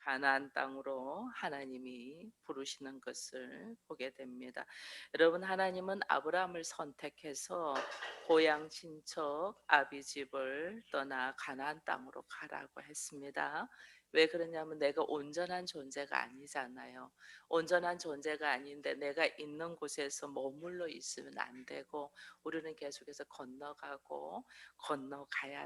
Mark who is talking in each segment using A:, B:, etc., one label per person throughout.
A: 가나안 땅으로 하나님이 부르시는 것을 보게 됩니다. 여러분, 하나님은 아브라함을 선택해서 고향 친척 아비집을 떠나 가나안 땅으로 가라고 했습니다. 왜 그러냐면 내가 온전한 존재가 아니잖아요. 온전한 존재가 아닌데 내가 있는 곳에서 머물러 있으면 안 되고 우리는 계속해서 건너가야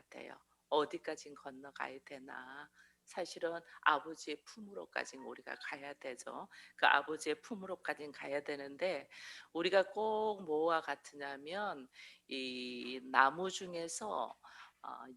A: 돼요. 어디까지 건너가야 되나? 사실은 아버지의 품으로까지 우리가 가야 되죠. 그 아버지의 품으로까지 가야 되는데 우리가 꼭 뭐와 같으냐면 이 나무 중에서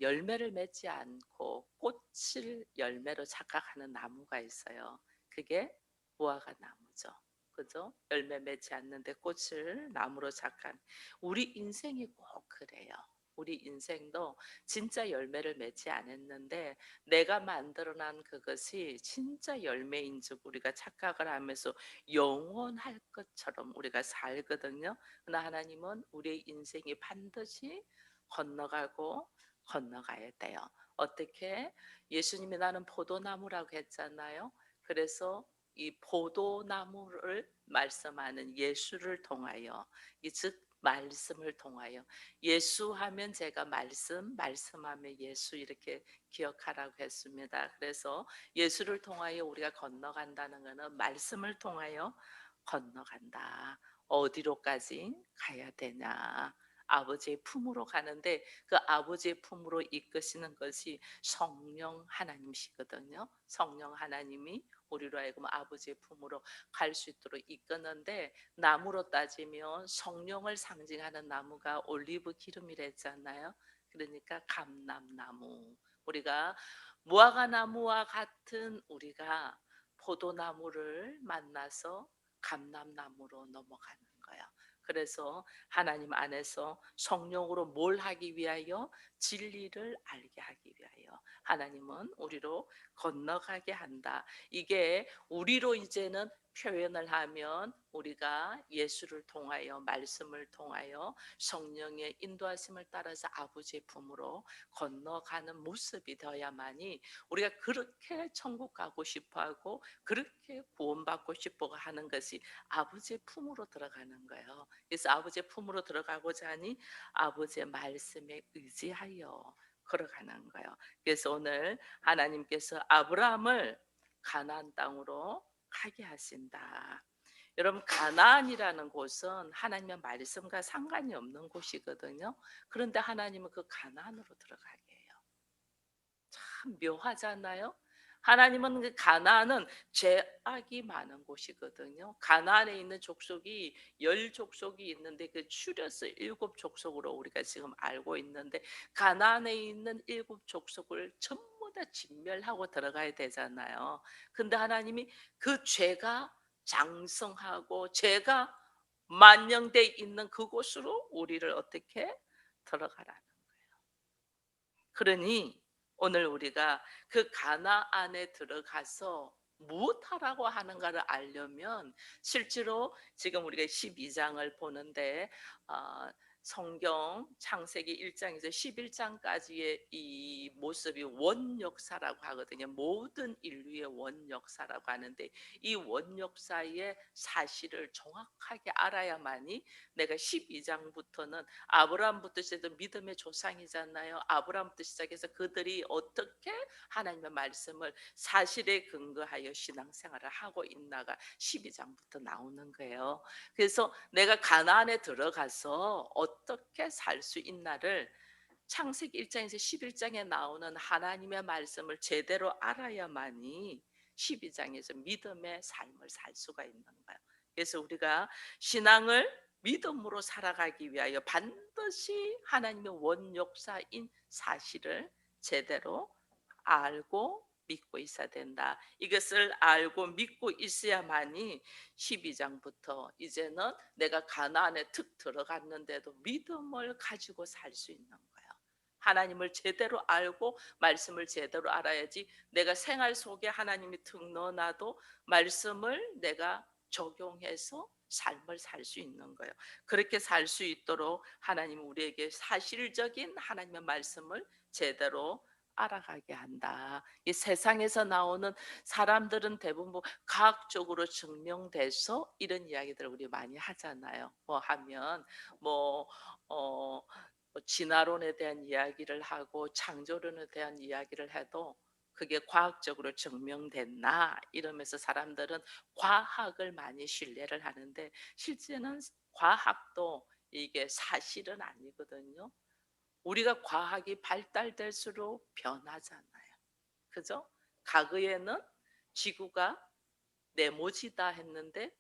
A: 열매를 맺지 않고 꽃을 열매로 착각하는 나무가 있어요. 그게 무화과 나무죠. 그죠? 열매 맺지 않는데 꽃을 나무로 착각. 우리 인생이 꼭 그래요. 우리 인생도 진짜 열매를 맺지 않았는데 내가 만들어난 그것이 진짜 열매인 줄 우리가 착각을 하면서 영원할 것처럼 우리가 살거든요. 그러나 하나님은 우리의 인생이 반드시 건너가고 건너가야 돼요. 어떻게? 예수님이 나는 포도나무라고 했잖아요. 그래서 이 포도나무를 말씀하는 예수를 통하여, 즉 말씀을 통하여, 예수하면 제가 말씀하면 예수, 이렇게 기억하라고 했습니다. 그래서 예수를 통하여 우리가 건너간다는 것은 말씀을 통하여 건너간다. 어디로까지 가야 되냐? 아버지의 품으로 가는데 그 아버지의 품으로 이끄시는 것이 성령 하나님이시거든요. 성령 하나님이 우리로 하여금 아버지의 품으로 갈 수 있도록 이끄는데, 나무로 따지면 성령을 상징하는 나무가 올리브 기름이랬잖아요. 그러니까 감람나무. 우리가 무화과 나무와 같은 우리가 포도나무를 만나서 감람나무로 넘어가는 거예요. 그래서 하나님 안에서 성령으로 뭘 하기 위하여? 진리를 알게 하기 위하여 하나님은 우리로 건너가게 한다. 이게 우리로 이제는 표현을 하면 우리가 예수를 통하여, 말씀을 통하여 성령의 인도하심을 따라서 아버지의 품으로 건너가는 모습이 되어야만이 우리가 그렇게 천국 가고 싶어하고 그렇게 구원받고 싶어 하는 것이 아버지의 품으로 들어가는 거예요. 그래서 아버지의 품으로 들어가고자 하니 아버지의 말씀에 의지하여 걸어가는 거예요. 그래서 오늘 하나님께서 아브라함을 가나안 땅으로 가게 하신다. 여러분, 가나안이라는 곳은 하나님의 말씀과 상관이 없는 곳이거든요. 그런데 하나님은 그 가나안으로 들어가게 해요. 참 묘하잖아요. 하나님은 그 가나안은 죄악이 많은 곳이거든요. 가나안에 있는 족속이 10족속이 있는데 그 추려서 7족속으로 우리가 지금 알고 있는데, 가나안에 있는 7족속을 전부 다 진멸하고 들어가야 되잖아요. 근데 하나님이 그 죄가 장성하고 죄가 만영돼 있는 그곳으로 우리를 어떻게 들어가라는 거예요. 그러니 오늘 우리가 그 가나안에 들어가서 무엇하라고 하는가를 알려면, 실제로 지금 우리가 12장을 보는데 성경 창세기 1장에서 11장까지의 이 모습이 원역사라고 하거든요. 모든 인류의 원역사라고 하는데, 이 원역사의 사실을 정확하게 알아야만이 내가 12장부터는 아브라함부터 시작해서 믿음의 조상이잖아요. 아브라함부터 시작해서 그들이 어떻게 하나님의 말씀을 사실에 근거하여 신앙생활을 하고 있나가 12장부터 나오는 거예요. 그래서 내가 가나안에 들어가서 어떻게 살 수 있나를 창세기 1장에서 11장에 나오는 하나님의 말씀을 제대로 알아야만이 12장에서 믿음의 삶을 살 수가 있는 거예요. 그래서 우리가 신앙을 믿음으로 살아가기 위하여 반드시 하나님의 원역사인 사실을 제대로 알고 믿고 있어야 된다. 이것을 알고 믿고 있어야만이 12장부터 이제는 내가 가나안에 툭 들어갔는데도 믿음을 가지고 살 수 있는 거예요. 하나님을 제대로 알고 말씀을 제대로 알아야지 내가 생활 속에 하나님이 툭 넣어놔도 말씀을 내가 적용해서 삶을 살 수 있는 거예요. 그렇게 살 수 있도록 하나님은 우리에게 사실적인 하나님의 말씀을 제대로 알아가게 한다. 이 세상에서 나오는 사람들은 대부분 뭐 과학적으로 증명돼서 이런 이야기들을 우리 많이 하잖아요. 뭐 하면 뭐 뭐 진화론에 대한 이야기를 하고 창조론에 대한 이야기를 해도 그게 과학적으로 증명됐나 이러면서 사람들은 과학을 많이 신뢰를 하는데 실제는 과학도 이게 사실은 아니거든요. 우리가 과학이 발달될수록 변하잖아요. 그죠? 과거에는 지구가 네모지다 했는데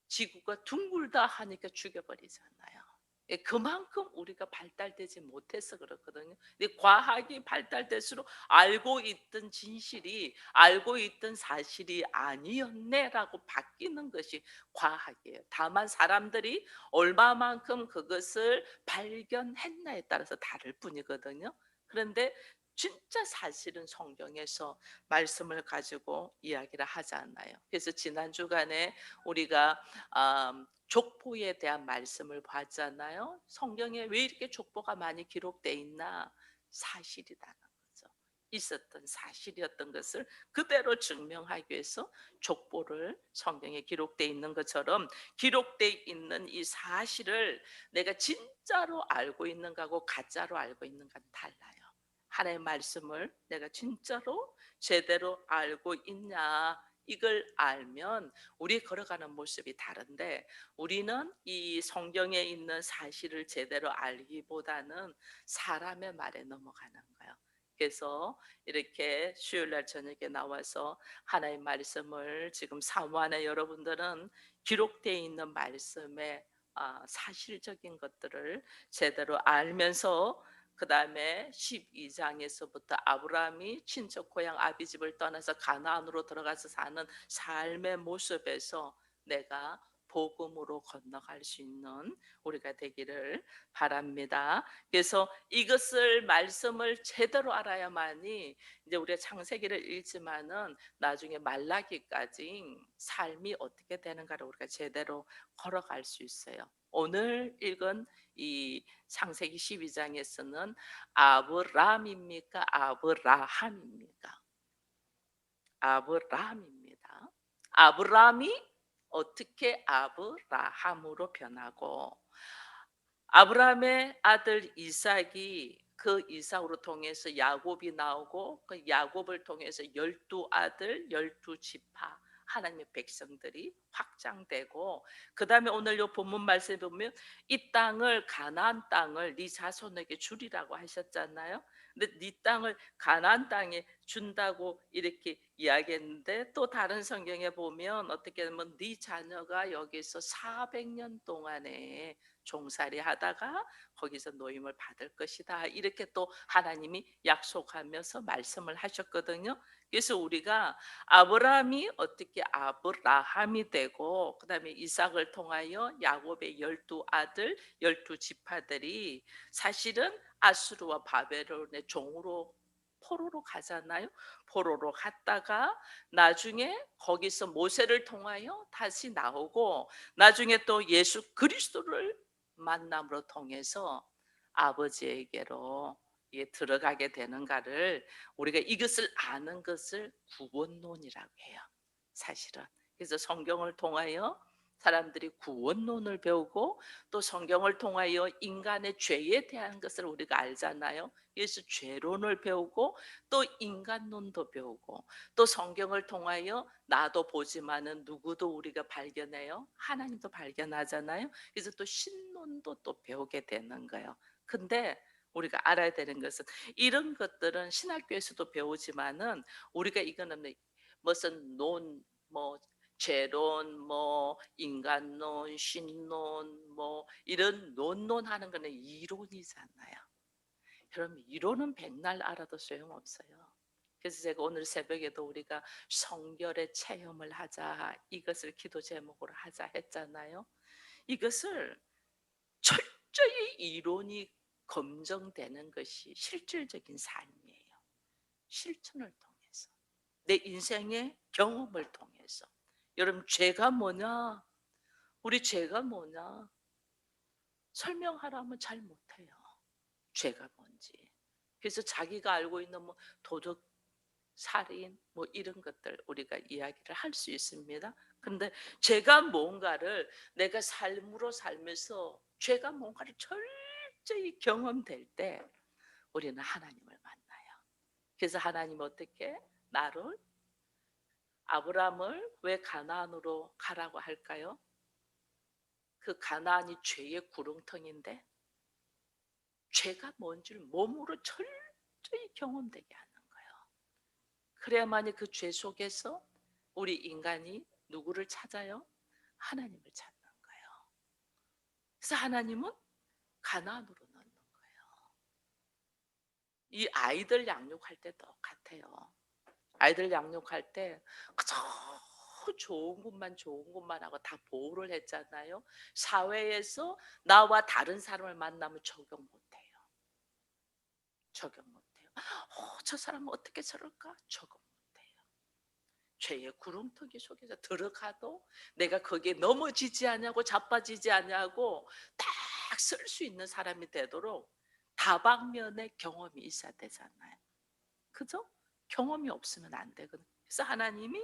A: 지구가 둥글다 하니까 죽여버리잖아요. 예, 그만큼 우리가 발달되지 못해서 그렇거든요. 근데 과학이 발달될수록 알고 있던 진실이 알고 있던 사실이 아니었네라고 바뀌는 것이 과학이에요. 다만 사람들이 얼마만큼 그것을 발견했나에 따라서 다를 뿐이거든요. 그런데 진짜 사실은 성경에서 말씀을 가지고 이야기를 하잖아요. 그래서 지난 주간에 우리가 족보에 대한 말씀을 봤잖아요. 성경에 왜 이렇게 족보가 많이 기록돼 있나? 사실이라는 거죠. 있었던 사실이었던 것을 그대로 증명하기 위해서 족보를 성경에 기록돼 있는 것처럼 기록돼 있는 이 사실을 내가 진짜로 알고 있는 거하고 가짜로 알고 있는 건 달라요. 하나님의 말씀을 내가 진짜로 제대로 알고 있냐 이걸 알면 우리 걸어가는 모습이 다른데 우리는 이 성경에 있는 사실을 제대로 알기보다는 사람의 말에 넘어가는 거예요. 그래서 이렇게 수요일 날 저녁에 나와서 하나의 말씀을 지금 사모하는 여러분들은 기록되어 있는 말씀의 사실적인 것들을 제대로 알면서 그 다음에 12장에서부터 아브라함이 친척 고향 아비집을 떠나서 가나안으로 들어가서 사는 삶의 모습에서 내가 복음으로 건너갈 수 있는 우리가 되기를 바랍니다. 그래서 이것을 말씀을 제대로 알아야만이 이제 우리가 창세기를 읽지만은 나중에 말라기까지 삶이 어떻게 되는가를 우리가 제대로 걸어갈 수 있어요. 오늘 읽은 이 창세기 12장에서는 아브람입니까? 아브라함입니까? 아브라함입니다. 아브라함이 어떻게 아브라함으로 변하고 아브라함의 아들 이삭이 그 이삭으로 통해서 야곱이 나오고 그 야곱을 통해서 12아들 12지파 하나님의 백성들이 확장되고 그다음에 오늘 요 본문 말씀에 보면 이 땅을 가나안 땅을 네 자손에게 주리라고 하셨잖아요. 근데 네 땅을 가나안 땅에 준다고 이렇게 이야기했는데 또 다른 성경에 보면 어떻게 보면 네 자녀가 여기서 400년 동안에 종살이 하다가 거기서 노임을 받을 것이다. 이렇게 또 하나님이 약속하면서 말씀을 하셨거든요. 그래서 우리가 아브라함이 어떻게 아브라함이 되고 그다음에 이삭을 통하여 야곱의 12아들 12지파들이 사실은 아수르와 바벨론의 종으로 포로로 가잖아요. 포로로 갔다가 나중에 거기서 모세를 통하여 다시 나오고 나중에 또 예수 그리스도를 만남으로 통해서 아버지에게로 들어가게 되는가를 우리가 이것을 아는 것을 구원론이라고 해요. 사실은. 그래서 성경을 통하여 사람들이 구원론을 배우고 또 성경을 통하여 인간의 죄에 대한 것을 우리가 알잖아요. 그래서 죄론을 배우고 또 인간론도 배우고 또 성경을 통하여 나도 보지만은 누구도 우리가 발견해요. 하나님도 발견하잖아요. 그래서 또 신론도 또 배우게 되는 거예요. 근데 우리가 알아야 되는 것은 이런 것들은 신학교에서도 배우지만은 우리가 이거는 무슨 뭐 재론, 뭐 인간론, 신론, 뭐 이런 논론하는 거는 이론이잖아요. 그럼 이론은 백날 알아도 소용없어요. 그래서 제가 오늘 새벽에도 우리가 성결의 체험을 하자 이것을 기도 제목으로 하자 했잖아요. 이것을 철저히 이론이 검증되는 것이 실질적인 삶이에요. 실천을 통해서 내 인생의 경험을 통해서 여러분 죄가 뭐냐? 우리 죄가 뭐냐? 설명하라면 잘 못해요. 죄가 뭔지. 그래서 자기가 알고 있는 뭐 도덕, 살인 뭐 이런 것들 우리가 이야기를 할 수 있습니다. 그런데 제가 뭔가를 내가 삶으로 살면서 죄가 뭔가를 철저히 경험될 때 우리는 하나님을 만나요. 그래서 하나님 어떻게 나를 아브라함을 왜 가나안으로 가라고 할까요? 그 가나안이 죄의 구렁텅인데 죄가 뭔지를 몸으로 철저히 경험되게 하는 거예요. 그래야만이 그 죄 속에서 우리 인간이 누구를 찾아요? 하나님을 찾는 거예요. 그래서 하나님은 가나안으로 넣는 거예요. 이 아이들 양육할 때 똑같아요. 아이들 양육할 때 그저 좋은 것만 하고 다 보호를 했잖아요. 사회에서 나와 다른 사람을 만나면 적용 못해요. 적용 못해요. 저 사람은 어떻게 저럴까? 적용 못해요. 죄의 구렁텅이 속에서 들어가도 내가 거기에 넘어지지 않냐고 자빠지지 않냐고 딱 쓸 수 있는 사람이 되도록 다방면의 경험이 있어야 되잖아요. 그죠? 경험이 없으면 안 되거든요. 그래서 하나님이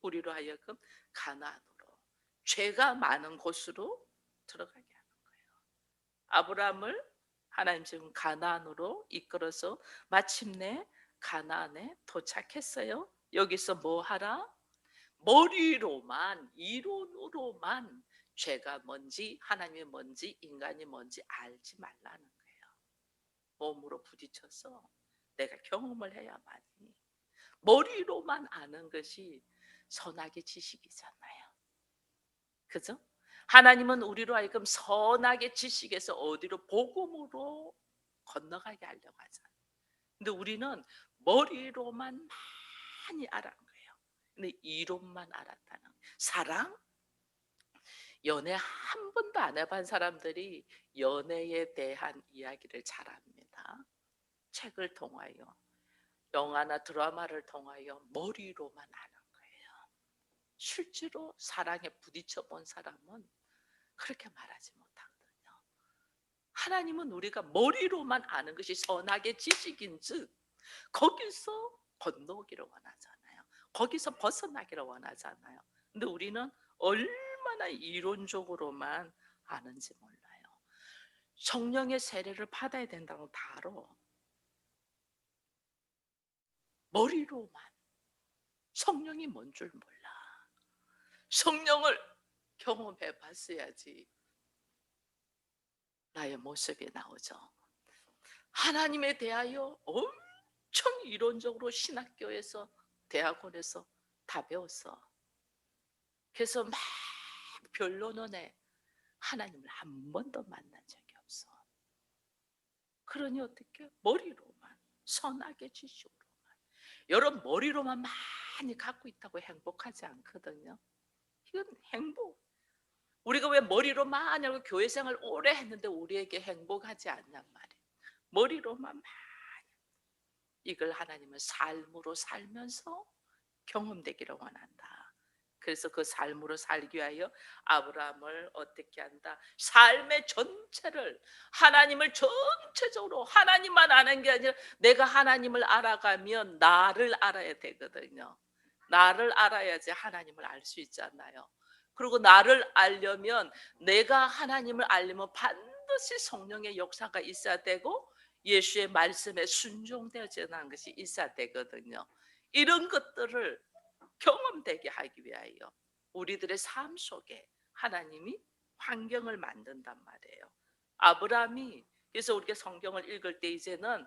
A: 우리로 하여금 가나안으로 죄가 많은 곳으로 들어가게 하는 거예요. 아브라함을 하나님 지금 가나안으로 이끌어서 마침내 가나안에 도착했어요. 여기서 뭐 하라? 머리로만 이론으로만 죄가 뭔지 하나님이 뭔지 인간이 뭔지 알지 말라는 거예요. 몸으로 부딪혀서 내가 경험을 해야만이. 머리로만 아는 것이 선악의 지식이잖아요. 그죠? 하나님은 우리로 하여금 선악의 지식에서 어디로 복음으로 건너가게 하려고 하잖아요. 근데 우리는 머리로만 많이 알은 거예요. 근데 이론만 알았다는 거예요. 사랑? 연애 한 번도 안 해본 사람들이 연애에 대한 이야기를 잘합니다. 책을 통하여, 영화나 드라마를 통하여 머리로만 아는 거예요. 실제로 사랑에 부딪혀 본 사람은 그렇게 말하지 못하거든요. 하나님은 우리가 머리로만 아는 것이 선악의 지식인즉 거기서 건너기를 원하잖아요. 거기서 벗어나기를 원하잖아요. 근데 우리는 얼마나 이론적으로만 아는지 몰라요. 성령의 세례를 받아야 된다고 다 알아. 머리로만. 성령이 뭔 줄 몰라. 성령을 경험해 봤어야지 나의 모습이 나오죠. 하나님에 대하여 엄청 이론적으로 신학교에서 대학원에서 다 배웠어. 그래서 막 변론원에 하나님을 한 번도 만난 적이 없어. 그러니 어떻게? 머리로만 선악의 지식으로만. 여러분 머리로만 많이 갖고 있다고 행복하지 않거든요. 이건 행복. 우리가 왜 머리로 많이 알고 교회 생활 오래 했는데 우리에게 행복하지 않냔 말이에요. 머리로만 많이. 이걸 하나님은 삶으로 살면서 경험되기를 원한다. 그래서 그 삶으로 살기 위하여 아브라함을 어떻게 한다? 삶의 전체를 하나님을 전체적으로 하나님만 아는 게 아니라 내가 하나님을 알아가면 나를 알아야 되거든요. 나를 알아야지 하나님을 알 수 있잖아요. 그리고 나를 알려면 내가 하나님을 알려면 반드시 성령의 역사가 있어야 되고 예수의 말씀에 순종되어지는 것이 있어야 되거든요. 이런 것들을 경험되게 하기 위하여 우리들의 삶 속에 하나님이 환경을 만든단 말이에요. 아브라함이 그래서 우리가 성경을 읽을 때 이제는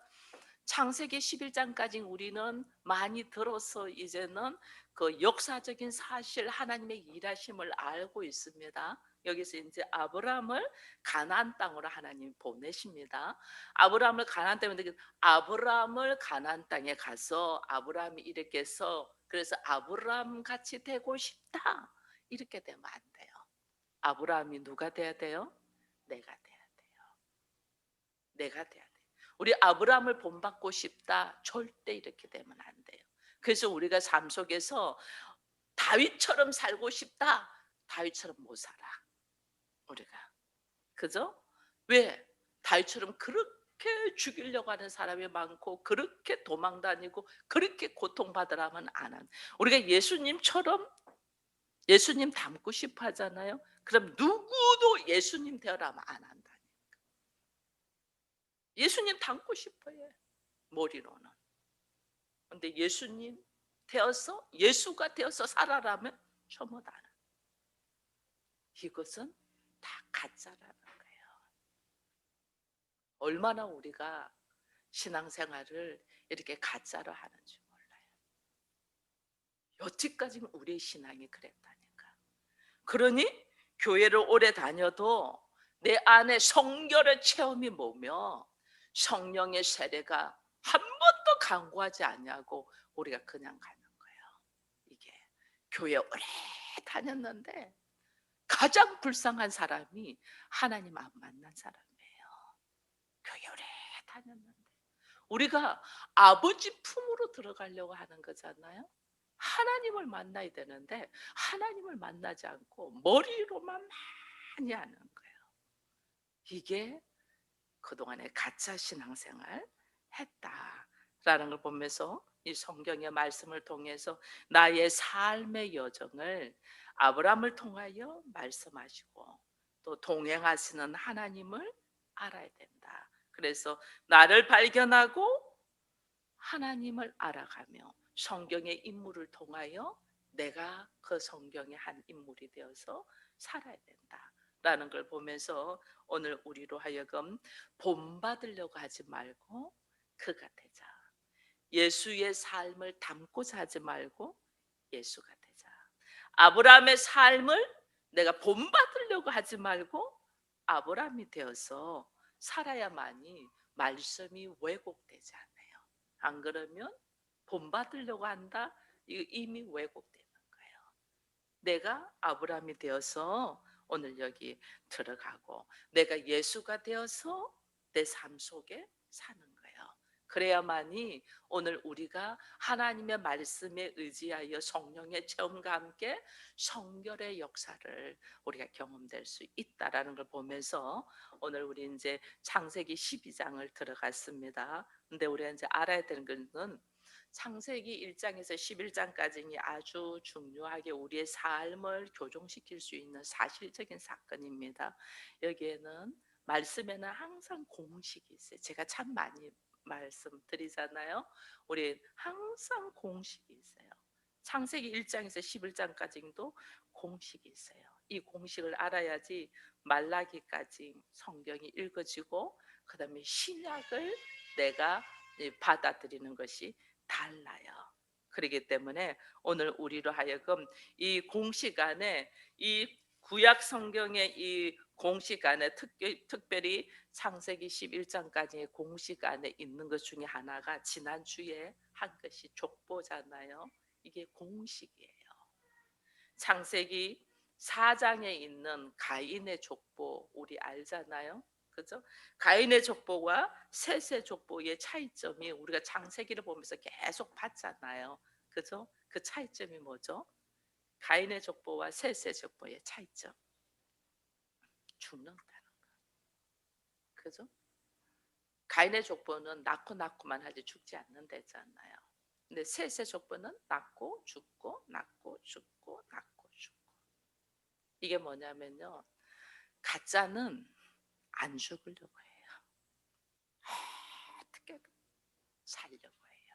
A: 창세기 11장까지 우리는 많이 들어서 이제는 그 역사적인 사실 하나님의 일하심을 알고 있습니다. 여기서 이제 아브라함을 가나안 땅으로 하나님 보내십니다. 아브라함을 가나안 땅에 아브라함을 가나안 땅에 가서 아브라함이 이렇게 해서 그래서 아브라함 같이 되고 싶다 이렇게 되면 안 돼요. 아브라함이 누가 돼야 돼요? 내가 돼야 돼요. 내가 돼야 돼요. 우리 아브라함을 본받고 싶다 절대 이렇게 되면 안 돼요. 그래서 우리가 삶 속에서 다윗처럼 살고 싶다 다윗처럼 못 살아 우리가. 그죠? 왜? 다윗처럼 그렇게 그렇게 죽이려고 하는 사람이 많고 그렇게 도망 다니고 그렇게 고통받으라면 안 한. 우리가 예수님처럼 예수님 닮고 싶어 하잖아요. 그럼 누구도 예수님 되어라면 안 한다니. 예수님 닮고 싶어 해. 머리로는. 근데 예수님 되어서 예수가 되어서 살아라면 전부 다. 이것은 다 가짜라는 거예요. 얼마나 우리가 신앙생활을 이렇게 가짜로 하는지 몰라요. 여태까지 우리의 신앙이 그랬다니까. 그러니 교회를 오래 다녀도 내 안에 성결의 체험이 뭐며 성령의 세례가 한 번도 간구하지 않냐고 우리가 그냥 가는 거예요. 이게 교회 오래 다녔는데 가장 불쌍한 사람이 하나님 안 만난 사람이에요. 교회 오래 다녔는데 우리가 아버지 품으로 들어가려고 하는 거잖아요. 하나님을 만나야 되는데 하나님을 만나지 않고 머리로만 많이 하는 거예요. 이게 그동안에 가짜 신앙생활 했다라는 걸 보면서 이 성경의 말씀을 통해서 나의 삶의 여정을 아브라함을 통하여 말씀하시고 또 동행하시는 하나님을 알아야 된다. 그래서 나를 발견하고 하나님을 알아가며 성경의 인물을 통하여 내가 그 성경의 한 인물이 되어서 살아야 된다라는 걸 보면서 오늘 우리로 하여금 본받으려고 하지 말고 그가 되자. 예수의 삶을 담고자 하지 말고 예수가 되자. 아브라함의 삶을 내가 본받으려고 하지 말고 아브라함이 되어서 살아야만이 말씀이 왜곡되지 않아요. 안 그러면 본받으려고 한다? 이거 이미 왜곡되는 거예요. 내가 아브라함이 되어서 오늘 여기 들어가고 내가 예수가 되어서 내 삶 속에 사는 거예요. 그래야만이 오늘 우리가 하나님의 말씀에 의지하여 성령의 체험과 함께 성결의 역사를 우리가 경험될 수 있다라는 걸 보면서 오늘 우리 이제 창세기 12장을 들어갔습니다. 근데 우리가 이제 알아야 되는 것은 창세기 1장에서 11장까지는 아주 중요하게 우리의 삶을 교정시킬 수 있는 사실적인 사건입니다. 여기에는 말씀에는 항상 공식이 있어요. 제가 참 많이 말씀드리잖아요. 우리 항상 공식이 있어요. 창세기 1장에서 11장까지도 공식이 있어요. 이 공식을 알아야지 말라기까지 성경이 읽어지고 그다음에 신약을 내가 받아들이는 것이 달라요. 그렇기 때문에 오늘 우리로 하여금 이 공식 안에 이 구약 성경의 이 공식 안에 특별히 창세기 11장까지의 공식 안에 있는 것 중에 하나가 지난주에 한 것이 족보잖아요. 이게 공식이에요. 창세기 4장에 있는 가인의 족보 우리 알잖아요. 그죠? 가인의 족보와 셋의 족보의 차이점이 우리가 창세기를 보면서 계속 봤잖아요. 그죠? 그 차이점이 뭐죠? 가인의 족보와 셋의 족보의 차이점. 죽는다는 거. 그죠? 가인의 족보는 낳고만 하지 죽지 않는다잖아요. 근데 셋의 족보는 낳고 죽고 낳고 죽고 낳고 죽고. 이게 뭐냐면요. 가짜는 안 죽으려고 해요. 어떻게든 살려고 해요.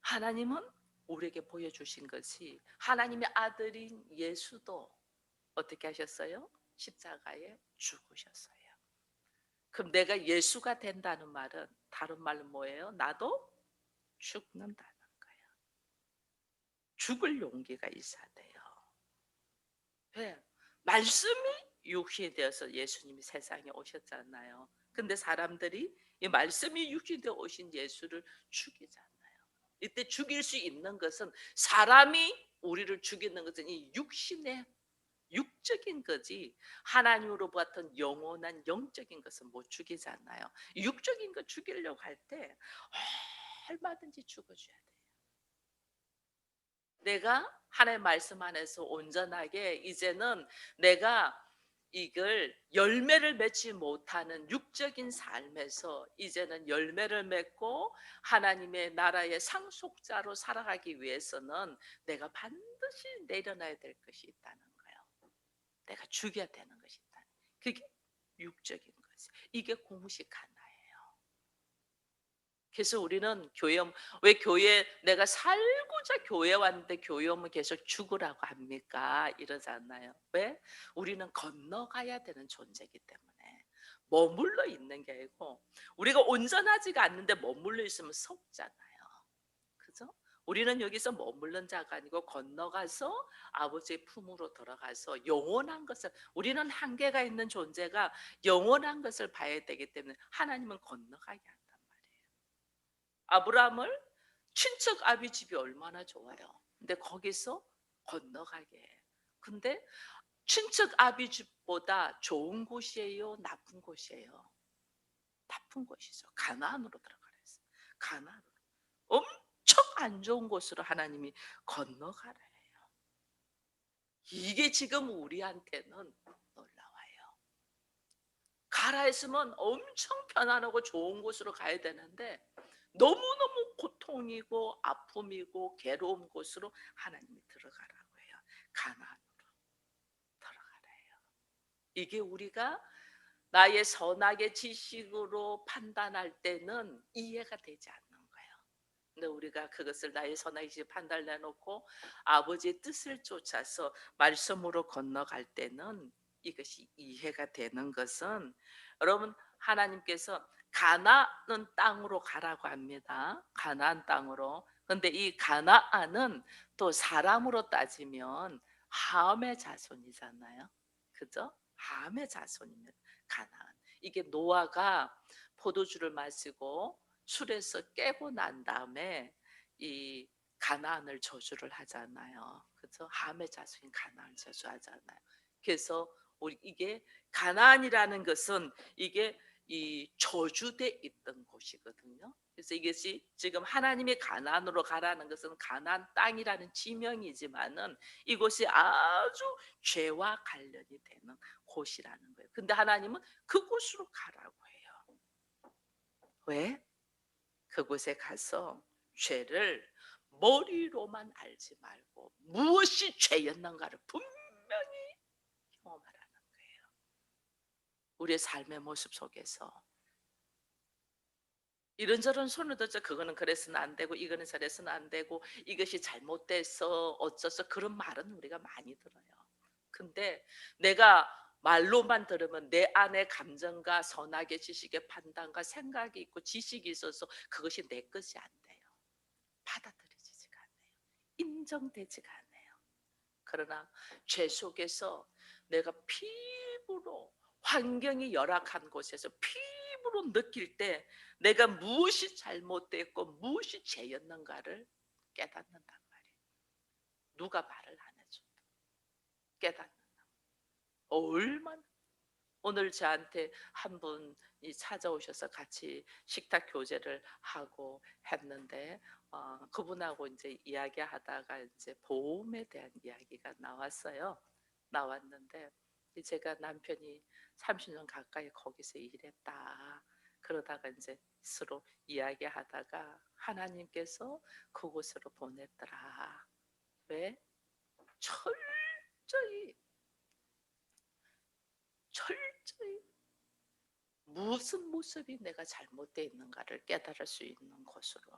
A: 하나님은 우리에게 보여주신 것이 하나님의 아들인 예수도 어떻게 하셨어요? 십자가에 죽으셨어요. 그럼 내가 예수가 된다는 말은 다른 말로 뭐예요? 나도 죽는다는 거예요. 죽을 용기가 있어야 돼요. 왜? 말씀이 육신이 되어서 예수님이 세상에 오셨잖아요. 근데 사람들이 이 말씀이 육신이 되어 오신 예수를 죽이잖아요. 이때 죽일 수 있는 것은 사람이 우리를 죽이는 것은 이 육신의 육적인 거지 하나님으로 보았던 영원한 영적인 것은 못 죽이잖아요. 육적인 거 죽이려고 할 때 얼마든지 죽어줘야 돼요. 내가 하나님의 말씀 안에서 온전하게 이제는 내가 이걸 열매를 맺지 못하는 육적인 삶에서 이제는 열매를 맺고 하나님의 나라의 상속자로 살아가기 위해서는 내가 반드시 내려놔야 될 것이 있다는 거예요. 내가 죽여야 되는 것이 있다. 그게 육적인 거지. 이게 공식 하나예요. 그래서 우리는 왜 교회 내가 살고자 교회 왔는데 교회 오면 계속 죽으라고 합니까? 이러잖아요. 왜? 우리는 건너가야 되는 존재이기 때문에 머물러 있는 게 아니고 우리가 온전하지가 않는데 머물러 있으면 속잖아요. 그죠? 우리는 여기서 머무른 자가 아니고 건너가서 아버지의 품으로 들어가서 영원한 것을 우리는 한계가 있는 존재가 영원한 것을 봐야 되기 때문에 하나님은 건너가게 한단 말이에요. 아브라함을 친척 아비 집이 얼마나 좋아요. 근데 거기서 건너가게 해. 근데 친척 아비 집보다 좋은 곳이에요, 나쁜 곳이에요? 나쁜 곳이죠. 가나안으로 들어가랬어요. 가나안. 엄청 안 좋은 곳으로 하나님이 건너가라 해요. 이게 지금 우리한테는 놀라워요. 가라 했으면 엄청 편안하고 좋은 곳으로 가야 되는데 너무너무 고통이고 아픔이고 괴로운 곳으로 하나님이 들어가라고 해요. 가나안으로 들어가라 해요. 이게 우리가 나의 선악의 지식으로 판단할 때는 이해가 되지 않는 거예요. 근데 우리가 그것을 나의 선악의 지식 판단해 놓고 아버지의 뜻을 쫓아서 말씀으로 건너갈 때는 이것이 이해가 되는 것은 여러분 하나님께서 가나안 땅으로 가라고 합니다. 가나안 땅으로. 근데 이 가나안은 또 사람으로 따지면 함의 자손이잖아요. 그죠? 함의 자손입니다. 가나안. 이게 노아가 포도주를 마시고 술에서 깨고 난 다음에 이 가나안을 저주를 하잖아요. 그죠? 함의 자손인 가나안을 저주하잖아요. 그래서 우리 이게 가나안이라는 것은 이게 이 저주돼 있던 곳이거든요. 그래서 이것이 지금 하나님의 가나안으로 가라는 것은 가나안 땅이라는 지명이지만은 이곳이 아주 죄와 관련이 되는 곳이라는 거예요. 근데 하나님은 그곳으로 가라고 해요. 왜? 그곳에 가서 죄를 머리로만 알지 말고 무엇이 죄였는가를 분명히 경험하라는 거예요. 우리의 삶의 모습 속에서 이런저런 손을 들죠. 그거는 그래서는 안 되고 이거는 저래서는 안 되고 이것이 잘못돼서 어쩌서 그런 말은 우리가 많이 들어요. 근데 내가 말로만 들으면 내 안에 감정과 선악의 지식의 판단과 생각이 있고 지식이 있어서 그것이 내 것이 안 돼요. 받아들여지지가 않아요. 인정되지가 않아요. 그러나 죄 속에서 내가 피부로 환경이 열악한 곳에서 피부로 느낄 때 내가 무엇이 잘못됐고 무엇이 죄였는가를 깨닫는단 말이에요. 누가 말을 안 해줘도 깨닫는다. 얼마나 오늘 저한테 한 분이 찾아오셔서 같이 식탁 교제를 하고 했는데 그분하고 이제 이야기하다가 이제 보험에 대한 이야기가 나왔어요. 나왔는데 제가 남편이 30년 가까이 거기서 일했다. 그러다가 이제 서로 이야기하다가 하나님께서 그곳으로 보냈더라. 왜? 철저히 철저히 무슨 모습이 내가 잘못되어 있는가를 깨달을 수 있는 곳으로.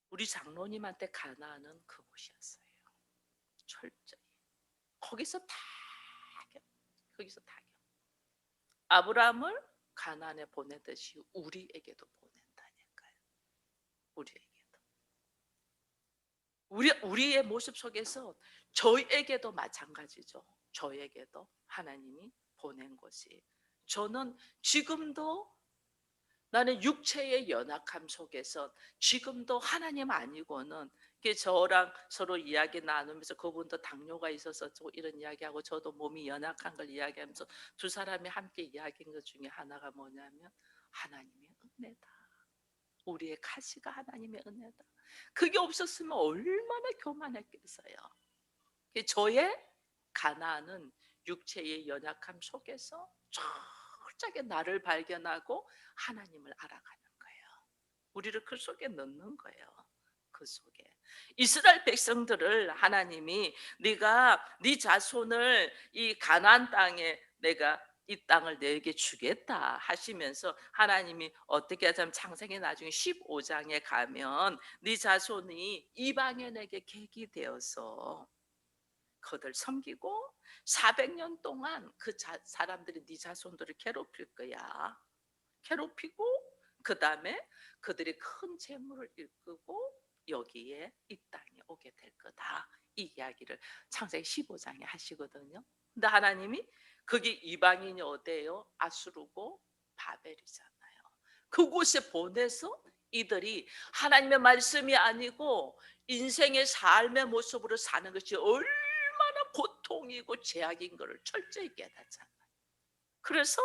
A: 우리 장로님한테 가나안은 그곳이었어요. 철저히. 거기서 타격. 거기서 타격. 아브라함을 가나안에 보내듯이 우리에게도 보낸다니까요. 우리에게도. 우리의 모습 속에서 저에게도 마찬가지죠. 저에게도 하나님이 보낸 곳이. 저는 지금도 나는 육체의 연약함 속에서 지금도 하나님 아니고는 저랑 서로 이야기 나누면서 그분도 당뇨가 있어서 이런 이야기하고 저도 몸이 연약한 걸 이야기하면서 두 사람이 함께 이야기한 것 중에 하나가 뭐냐면 하나님의 은혜다. 우리의 가시가 하나님의 은혜다. 그게 없었으면 얼마나 교만했겠어요. 저의 가나안은 육체의 연약함 속에서 철저하게 나를 발견하고 하나님을 알아가는 거예요. 우리를 그 속에 넣는 거예요. 그 속에 이스라엘 백성들을 하나님이 네가 네 자손을 이 가나안 땅에 내가 이 땅을 내게 주겠다 하시면서 하나님이 어떻게 하자면 창세기 나중에 15장에 가면 네 자손이 이방인에게 객이 되어서 그들 섬기고 400년 동안 그 사람들이 네 자손들을 괴롭힐 거야. 괴롭히고 그 다음에 그들이 큰 재물을 일구고 여기에 이 땅에 오게 될 거다. 이 이야기를 창세기 15장에 하시거든요. 근데 하나님이 거기 이방인이 어디예요? 아수르고 바벨이잖아요. 그곳에 보내서 이들이 하나님의 말씀이 아니고 인생의 삶의 모습으로 사는 것이 얼마나 고통이고 죄악인 것을 철저히 깨닫잖아요. 그래서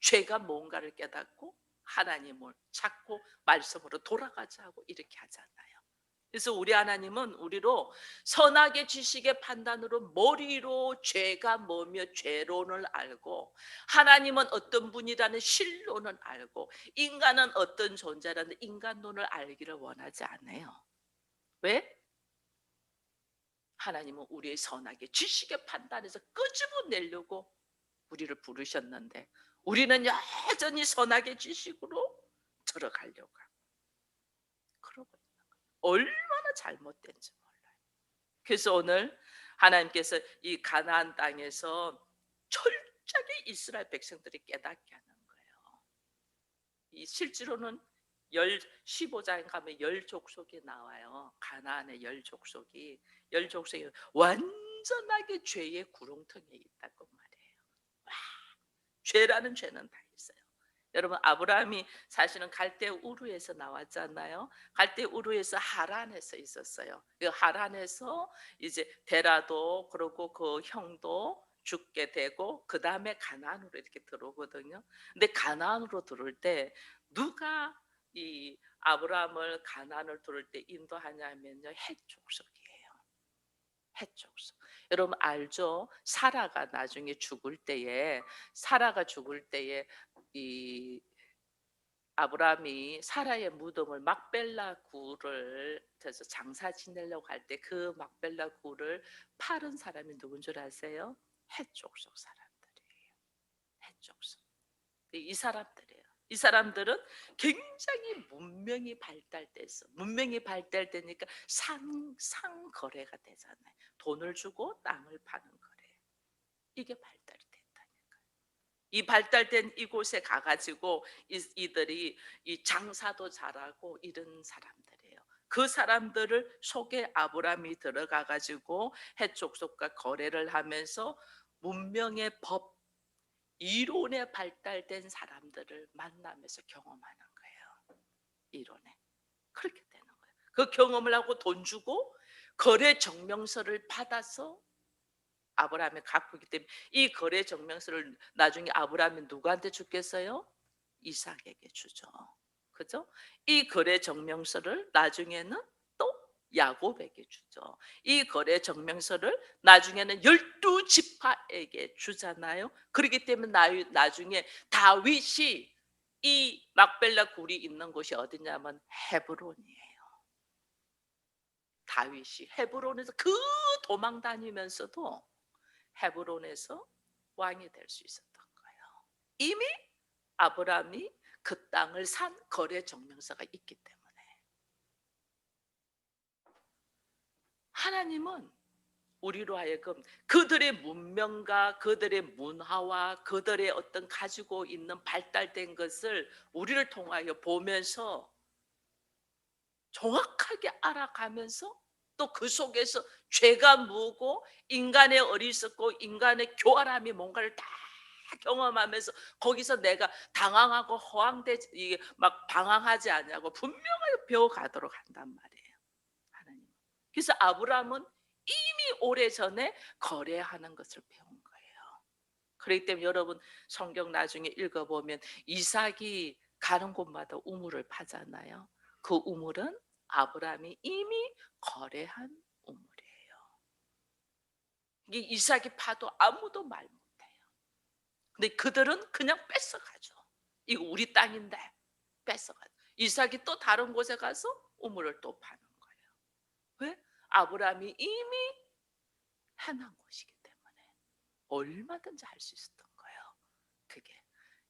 A: 죄가 뭔가를 깨닫고 하나님을 찾고 말씀으로 돌아가자고 이렇게 하잖아요. 그래서 우리 하나님은 우리로 선악의 지식의 판단으로 머리로 죄가 뭐며 죄론을 알고 하나님은 어떤 분이라는 신론을 알고 인간은 어떤 존재라는 인간론을 알기를 원하지 않아요. 왜? 하나님은 우리의 선악의 지식의 판단에서 끄집어내려고 우리를 부르셨는데 우리는 여전히 선악의 지식으로 들어가려고 하고 그러고 있는 거예요. 얼마나 잘못된지 몰라요. 그래서 오늘 하나님께서 이 가나안 땅에서 철저하게 이스라엘 백성들이 깨닫게 하는 거예요. 이 실제로는 15장에 가면 열 족속이 나와요. 가나안의 열 족속이 완전하게 죄의 구렁텅이에 있다고 말해요. 죄라는 죄는 다 있어요. 여러분 아브라함이 사실은 갈대 우르에서 나왔잖아요. 갈대 우르에서 하란에서 있었어요. 그 하란에서 이제 데라도 그러고 그 형도 죽게 되고 그 다음에 가나안으로 이렇게 들어오거든요. 근데 가나안으로 들어올 때 누가 이 아브라함을 가나안을 들어올 때 인도하냐면요, 헷 족속이에요. 헷 족속. 여러분 알죠? 사라가 죽을 때에 이 아브라함이 사라의 무덤을 막벨라 굴을 해서 장사 지내려고 할 때 그 막벨라 굴을 파는 사람이 누군 줄 아세요? 헷족속 사람들이에요. 헷족속. 이 사람들이에요. 이 사람들은 굉장히 문명이 발달되니까 상거래가 되잖아요. 돈을 주고 땅을 파는 거래. 이게 발달이 됐다니까요. 이 발달된 이곳에 가가지고 이들이 이 장사도 잘하고 이런 사람들이에요. 그 사람들을 속에 아브라함이 들어가가지고 해족속과 거래를 하면서 문명의 법, 이론에 발달된 사람들을 만나면서 경험하는 거예요. 이론에. 그렇게 되는 거예요. 그 경험을 하고 돈 주고 거래 증명서를 받아서 아브라함이 갖고 있기 때문에 이 거래 증명서를 나중에 아브라함이 누구한테 주겠어요? 이삭에게 주죠. 그죠? 이 거래 증명서를 나중에는 또 야곱에게 주죠. 이 거래 증명서를 나중에는 12지파에게 주잖아요. 그렇기 때문에 나중에 다윗이 이 막벨라 굴이 있는 곳이 어디냐면 헤브론이에요. 다윗이 헤브론에서 그 도망 다니면서도 헤브론에서 왕이 될 수 있었던 거예요. 이미 아브라함이 그 땅을 산 거래 증명서가 있기 때문에 하나님은 우리로 하여금 그들의 문명과 그들의 문화와 그들의 어떤 가지고 있는 발달된 것을 우리를 통하여 보면서 정확하게 알아가면서 또 그 속에서 죄가 뭐고 인간의 어리석고 인간의 교활함이 뭔가를 다 경험하면서 거기서 내가 당황하고 허황되지 이게 막 방황하지 않냐고 분명하게 배워가도록 한단 말이에요. 하나님. 그래서 아브라함은 이미 오래전에 거래하는 것을 배운 거예요. 그렇기 때문에 여러분 성경 나중에 읽어보면 이삭이 가는 곳마다 우물을 파잖아요. 그 우물은 아브라함이 이미 거래한 우물이에요. 이 이삭이 파도 아무도 말 못해요. 근데 그들은 그냥 뺏어가죠. 이거 우리 땅인데 뺏어가죠. 이삭이 또 다른 곳에 가서 우물을 또 파는 거예요. 왜? 아브라함이 이미 해난 곳이기 때문에 얼마든지 할 수 있었던 거예요. 그게.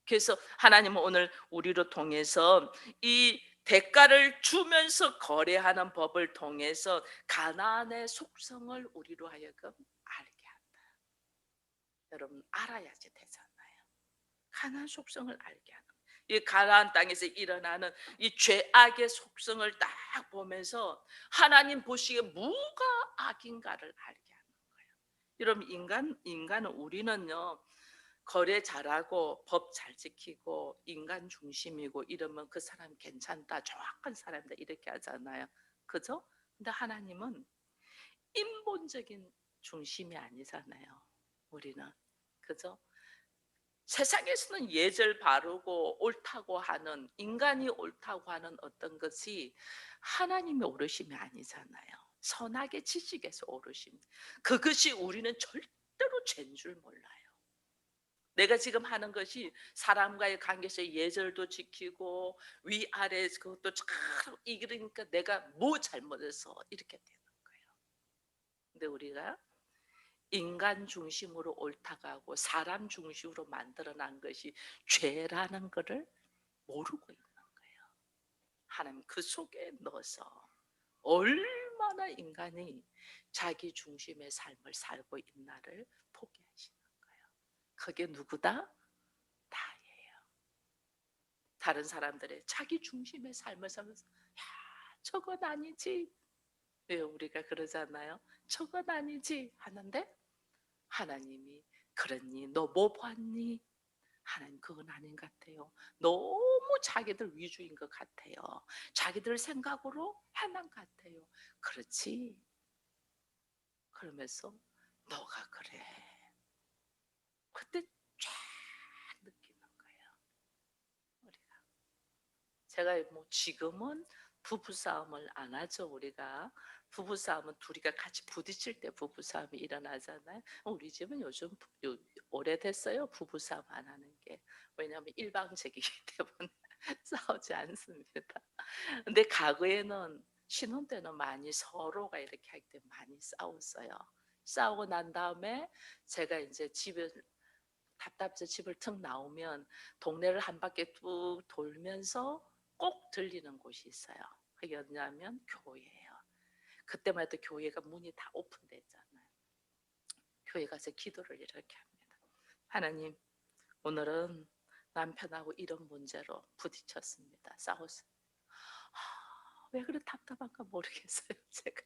A: 그래서 하나님은 오늘 우리로 통해서 이 대가를 주면서 거래하는 법을 통해서 가나안의 속성을 우리로 하여금 알게 한다. 여러분 알아야지 되잖아요. 가나안 속성을 알게 하는 거예요. 이 가나안 땅에서 일어나는 이 죄악의 속성을 딱 보면서 하나님 보시기에 뭐가 악인가를 알게 하는 거예요. 여러분 인간은 우리는요 거래 잘하고 법 잘 지키고 인간 중심이고 이러면 그 사람 괜찮다 정확한 사람이다 이렇게 하잖아요. 그죠? 근데 하나님은 인본적인 중심이 아니잖아요. 우리는. 그죠? 세상에서는 예절 바르고 옳다고 하는 인간이 옳다고 하는 어떤 것이 하나님의 오르심이 아니잖아요. 선악의 지식에서 오르심. 그것이 우리는 절대로 죄인 줄 몰라요. 내가 지금 하는 것이 사람과의 관계에서 예절도 지키고 위아래 그것도 잘 이러니까 내가 뭐 잘못해서 이렇게 되는 거예요. 근데 우리가 인간 중심으로 옳다고 하고 사람 중심으로 만들어난 것이 죄라는 것을 모르고 있는 거예요. 하나님 그 속에 넣어서 얼마나 인간이 자기 중심의 삶을 살고 있나를 보게 하시는 거예요. 그게 누구다? 나예요. 다른 사람들의 자기 중심의 삶을 살면서 야 저건 아니지. 왜 우리가 그러잖아요. 저건 아니지 하는데 하나님이 그랬니? 너 뭐 봤니? 하나님 그건 아닌 것 같아요. 너무 자기들 위주인 것 같아요. 자기들 생각으로 해난 것 같아요. 그렇지. 그러면서 너가 그래. 그때 쫙 느끼는 거예요. 우리가. 제가 뭐 지금은 부부싸움을 안 하죠. 우리가 부부싸움은 둘이가 같이 부딪힐 때 부부싸움이 일어나잖아요. 우리 집은 요즘 오래됐어요. 부부싸움 안 하는 게. 왜냐하면 일방적이기 때문에 싸우지 않습니다. 근데 과거에는 신혼 때는 많이 서로가 이렇게 할 때 많이 싸웠어요. 싸우고 난 다음에 제가 이제 집에 답답해서 집을 턱 나오면 동네를 한 바퀴 뚝 돌면서 꼭 들리는 곳이 있어요. 그게 어디냐면 교회예요. 그때만 해도 교회가 문이 다 오픈됐잖아요. 교회 가서 기도를 이렇게 합니다. 하나님, 오늘은 남편하고 이런 문제로 부딪혔습니다. 싸웠습니다. 왜 그래 답답한가 모르겠어요. 제가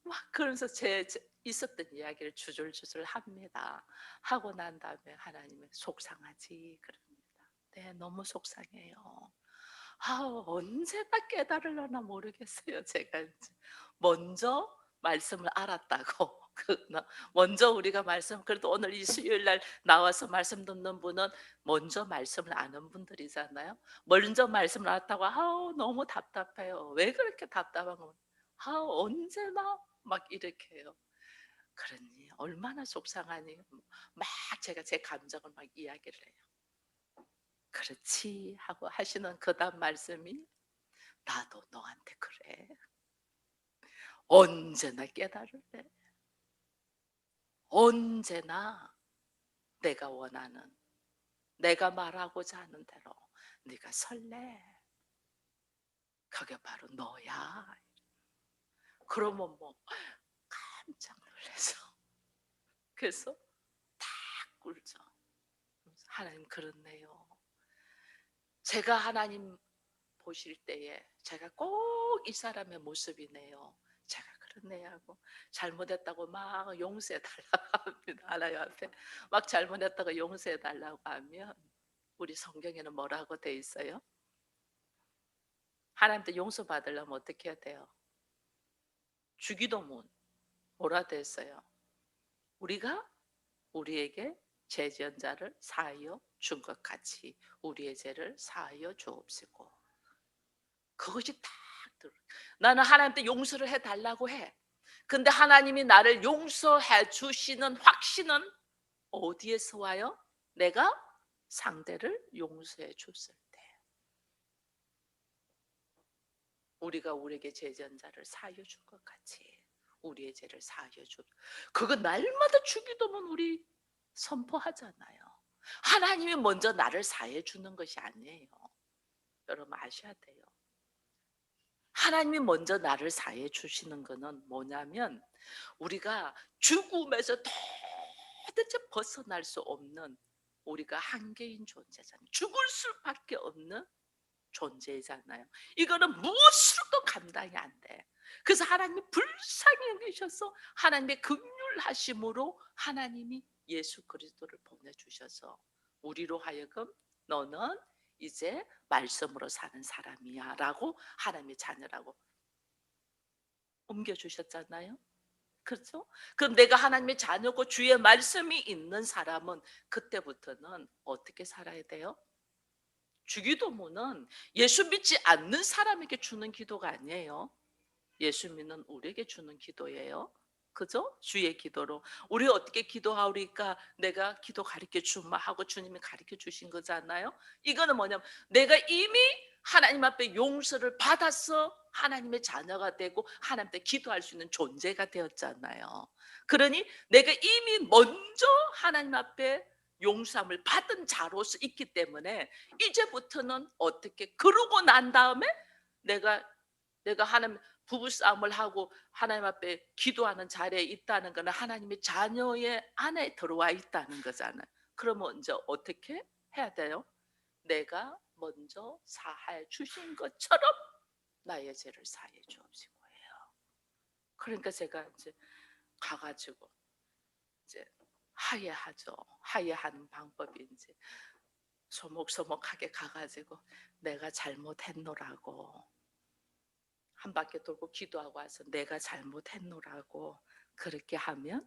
A: 막 그러면서 제 있었던 이야기를 주줄주줄 합니다. 하고 난 다음에 하나님은 속상하지 그럽니다. 네, 너무 속상해요. 언제 다 깨달으려나 모르겠어요. 제가 이제 먼저 말씀을 알았다고. 먼저 우리가 말씀 그래도 오늘 이 수요일 날 나와서 말씀 듣는 분은 먼저 말씀을 아는 분들이잖아요. 먼저 말씀을 알았다고 너무 답답해요. 왜 그렇게 답답한 거? 언제나 막 이렇게 해요. 그러니 얼마나 속상하니 막 제가 제 감정을 막 이야기를 해요. 그렇지 하고 하시는 그 다음 말씀이 나도 너한테 그래. 언제나 깨달을래. 언제나 내가 원하는 내가 말하고자 하는 대로 네가 설레. 그게 바로 너야. 그러면 뭐 깜짝 놀라서 그래서 딱 꿀죠. 하나님 그렇네요. 제가 하나님 보실 때에 제가 꼭 이 사람의 모습이네요. 제가 그렇네요 하고 잘못했다고 막 용서해 달라고 합니다. 하나님 앞에 막 잘못했다고 용서해 달라고 하면 우리 성경에는 뭐라고 돼 있어요? 하나님한테 용서받으려면 어떻게 해야 돼요? 주기도문 뭐라 돼 있어요? 우리가 우리에게 죄 지은 자를 사하여 준 것 같이 우리의 죄를 사하여 주옵시고 그것이 딱 들어. 나는 하나님한테 용서를 해달라고 해. 근데 하나님이 나를 용서해 주시는 확신은 어디에서 와요? 내가 상대를 용서해 줬을 때. 우리가 우리에게 죄 지은 자를 사하여 준 것 같이 우리의 죄를 사하여 준. 그거 날마다 주기도문 우리 선포하잖아요. 하나님이 먼저 나를 사해 주는 것이 아니에요. 여러분 아셔야 돼요. 하나님이 먼저 나를 사해 주시는 거는 뭐냐면 우리가 죽음에서 도대체 벗어날 수 없는 우리가 한계인 존재잖아요. 죽을 수밖에 없는 존재잖아요. 이거는 무엇으로도 감당이 안 돼. 그래서 하나님이 불쌍히 여기셔서 하나님의 긍휼하심으로 하나님이 예수 그리스도를 보내주셔서 우리로 하여금 너는 이제 말씀으로 사는 사람이야 라고 하나님의 자녀라고 옮겨주셨잖아요. 그렇죠? 그럼 내가 하나님의 자녀고 주의 말씀이 있는 사람은 그때부터는 어떻게 살아야 돼요? 주기도문은 예수 믿지 않는 사람에게 주는 기도가 아니에요. 예수 믿는 우리에게 주는 기도예요. 그죠? 주의 기도로. 우리 어떻게 기도하오리까? 내가 기도 가르쳐 주마 하고 주님이 가르쳐 주신 거잖아요. 이거는 뭐냐면 내가 이미 하나님 앞에 용서를 받아서 하나님의 자녀가 되고 하나님 앞에 기도할 수 있는 존재가 되었잖아요. 그러니 내가 이미 먼저 하나님 앞에 용서함을 받은 자로서 있기 때문에 이제부터는 어떻게 그러고 난 다음에 내가 하나님 부부싸움을 하고 하나님 앞에 기도하는 자리에 있다는 것은 하나님의 자녀의 안에 들어와 있다는 거잖아요. 그러면 이제 어떻게 해야 돼요? 내가 먼저 사해 주신 것처럼 나의 죄를 사해 주옵시고 해요. 그러니까 제가 이제 가가지고 이제 하회하죠. 하회하는 방법이 이제 소목소목하게 가가지고 내가 잘못했노라고 한 바퀴 돌고 기도하고 와서 내가 잘못했노라고 그렇게 하면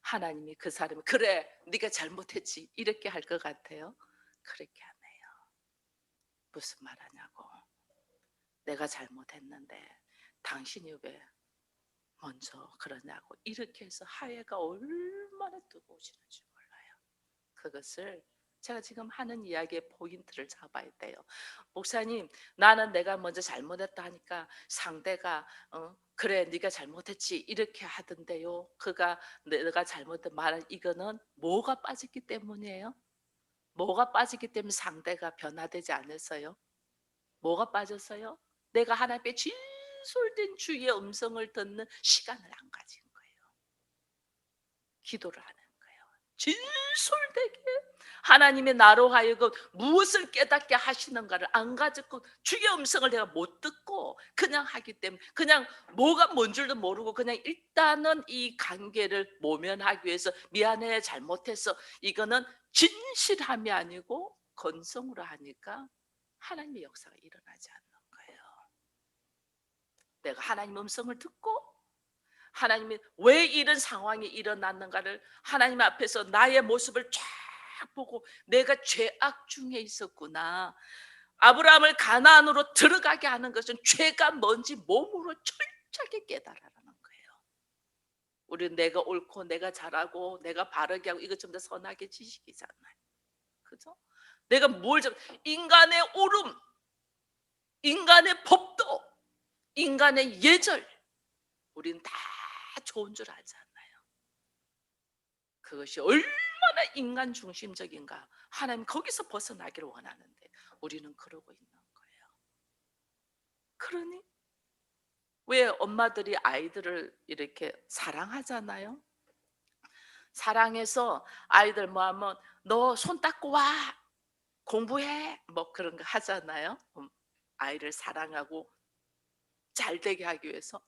A: 하나님이 그 사람이 그래 네가 잘못했지 이렇게 할 것 같아요. 그렇게 안 해요. 무슨 말하냐고. 내가 잘못했는데 당신이 왜 먼저 그러냐고. 이렇게 해서 하해가 얼마나 뜨거워지는지 몰라요. 그것을 제가 지금 하는 이야기의 포인트를 잡아야 돼요. 목사님, 나는 내가 먼저 잘못했다 하니까 상대가 그래 네가 잘못했지 이렇게 하던데요. 그가 내가 잘못한 말은 이거는 뭐가 빠졌기 때문이에요? 뭐가 빠졌기 때문에 상대가 변화되지 않았어요? 뭐가 빠졌어요? 내가 하나님의 진솔된 주의 음성을 듣는 시간을 안 가진 거예요. 기도를 하는 거예요. 진솔되게 하나님의 나로 하여금 무엇을 깨닫게 하시는가를 안 가지고 주의 음성을 내가 못 듣고 그냥 하기 때문에 그냥 뭐가 뭔 줄도 모르고 그냥 일단은 이 관계를 모면하기 위해서 미안해 잘못했어 이거는 진실함이 아니고 건성으로 하니까 하나님의 역사가 일어나지 않는 거예요. 내가 하나님 음성을 듣고 하나님이 왜 이런 상황이 일어났는가를 하나님 앞에서 나의 모습을 쫙 보고 내가 죄악 중에 있었구나. 아브라함을 가나안으로 들어가게 하는 것은 죄가 뭔지 몸으로 철저하게 깨달아라는 거예요. 우리는 내가 옳고 내가 잘하고 내가 바르게 하고 이것 좀 더 선하게 지식이잖아요. 그죠? 내가 인간의 옳음, 인간의 법도, 인간의 예절 우린 다 좋은 줄 알잖아요. 그것이 얼마나 인간 중심적인가. 하나님 거기서 벗어나기를 원하는데 우리는 그러고 있는 거예요. 그러니 왜 엄마들이 아이들을 이렇게 사랑하잖아요. 사랑해서 아이들 뭐 하면 너 손 닦고 와 공부해 뭐 그런 거 하잖아요. 아이를 사랑하고 잘 되게 하기 위해서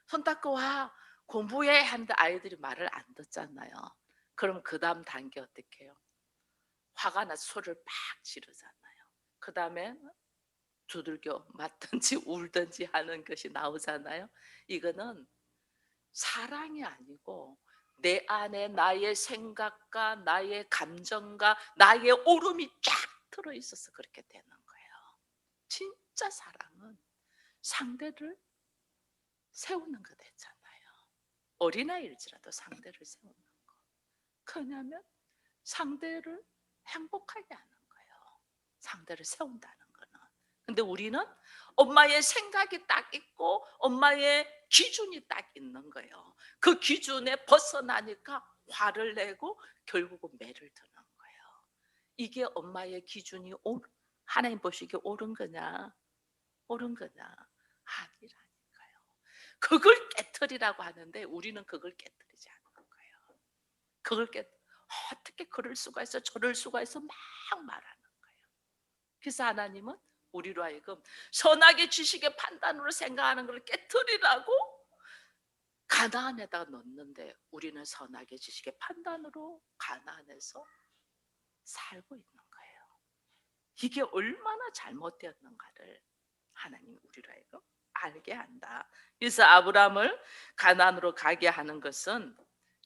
A: 손 닦고 와 공부해 하는데 아이들이 말을 안 듣잖아요. 그럼 그 다음 단계 어떻게 해요? 화가 나서 소리를 팍 지르잖아요. 그 다음에 두들겨 맞든지 울든지 하는 것이 나오잖아요. 이거는 사랑이 아니고 내 안에 나의 생각과 나의 감정과 나의 오름이 쫙 들어있어서 그렇게 되는 거예요. 진짜 사랑은 상대를 세우는 거 됐잖아요. 어린아이일지라도 상대를 세우는 거. 그냐면 상대를 행복하게 하는 거예요. 상대를 세운다는 거는. 근데 우리는 엄마의 생각이 딱 있고 엄마의 기준이 딱 있는 거예요. 그 기준에 벗어나니까 화를 내고 결국은 매를 드는 거예요. 이게 엄마의 기준이 하나님 보시기에 옳은 거냐? 옳은 거냐? 아니라니까요. 그걸 깨트리라고 하는데 우리는 그걸 깨트리지 않는 거예요. 그걸 어떻게 그럴 수가 있어 저럴 수가 있어 막 말하는 거예요. 그래서 하나님은 우리로 하여금 선악의 지식의 판단으로 생각하는 걸 깨트리라고 가나안에다가 넣는데 우리는 선악의 지식의 판단으로 가나안에서 살고 있는 거예요. 이게 얼마나 잘못되었는가를 하나님이 우리로 하여금 알게 한다. 그래서 아브라함을 가나안으로 가게 하는 것은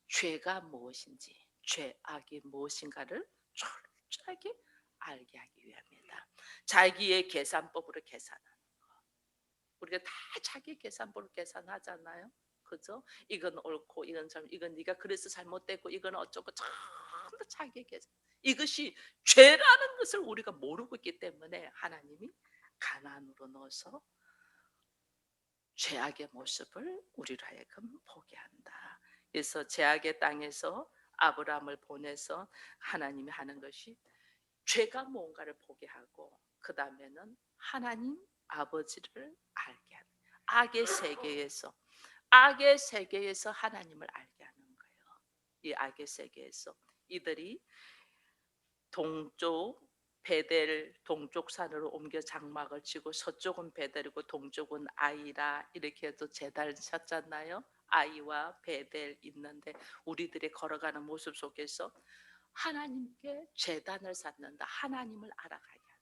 A: 죄가 무엇인지, 죄악이 무엇인가를 철저하게 알게 하기 위함이다. 자기의 계산법으로 계산하는 거. 우리가 다 자기 계산법으로 계산하잖아요. 그죠? 이건 옳고 이건 참 이건 네가 그래서 잘못됐고 이건 어쩌고 전부 자기 계산. 이것이 죄라는 것을 우리가 모르고 있기 때문에 하나님이 가난으로 넣어서 죄악의 모습을 우리로 하여금 보게 한다. 그래서 죄악의 땅에서 아브라함을 보내서 하나님이 하는 것이 죄가 뭔가를 보게 하고 그 다음에는 하나님 아버지를 알게 하는 악의 세계에서 하나님을 알게 하는 거예요. 이 악의 세계에서 이들이 동쪽 베델 동쪽 산으로 옮겨 장막을 치고 서쪽은 베델이고 동쪽은 아이라 이렇게 해도 제단을 쳤잖아요. 아이와 베델 있는데 우리들이 걸어가는 모습 속에서 하나님께 제단을 쌓는다. 하나님을 알아가게 한다.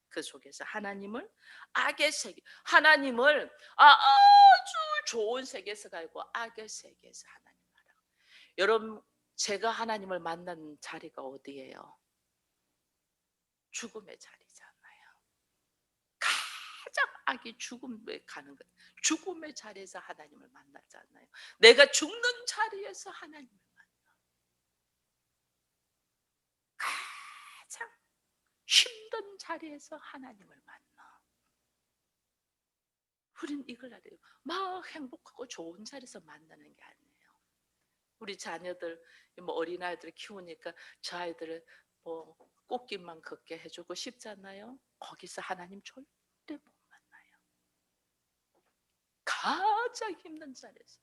A: 그 속에서 하나님을 악의 세계, 하나님을 아주 좋은 세계에서 가고 악의 세계에서 하나님을 알아. 여러분 제가 하나님을 만난 자리가 어디예요? 죽음의 자리잖아요. 가장 악이 죽음에 가는 것. 죽음의 자리에서 하나님을 만나잖아요. 내가 죽는 자리에서 하나님을 만나. 가장 힘든 자리에서 하나님을 만나. 우린 이걸 알아요. 막 행복하고 좋은 자리에서 만나는 게 아니에요. 우리 자녀들, 뭐 어린아이들 키우니까 저 아이들을 뭐 꽃길만 걷게 해주고 싶잖아요. 거기서 하나님 절대 못 만나요. 가장 힘든 자리에서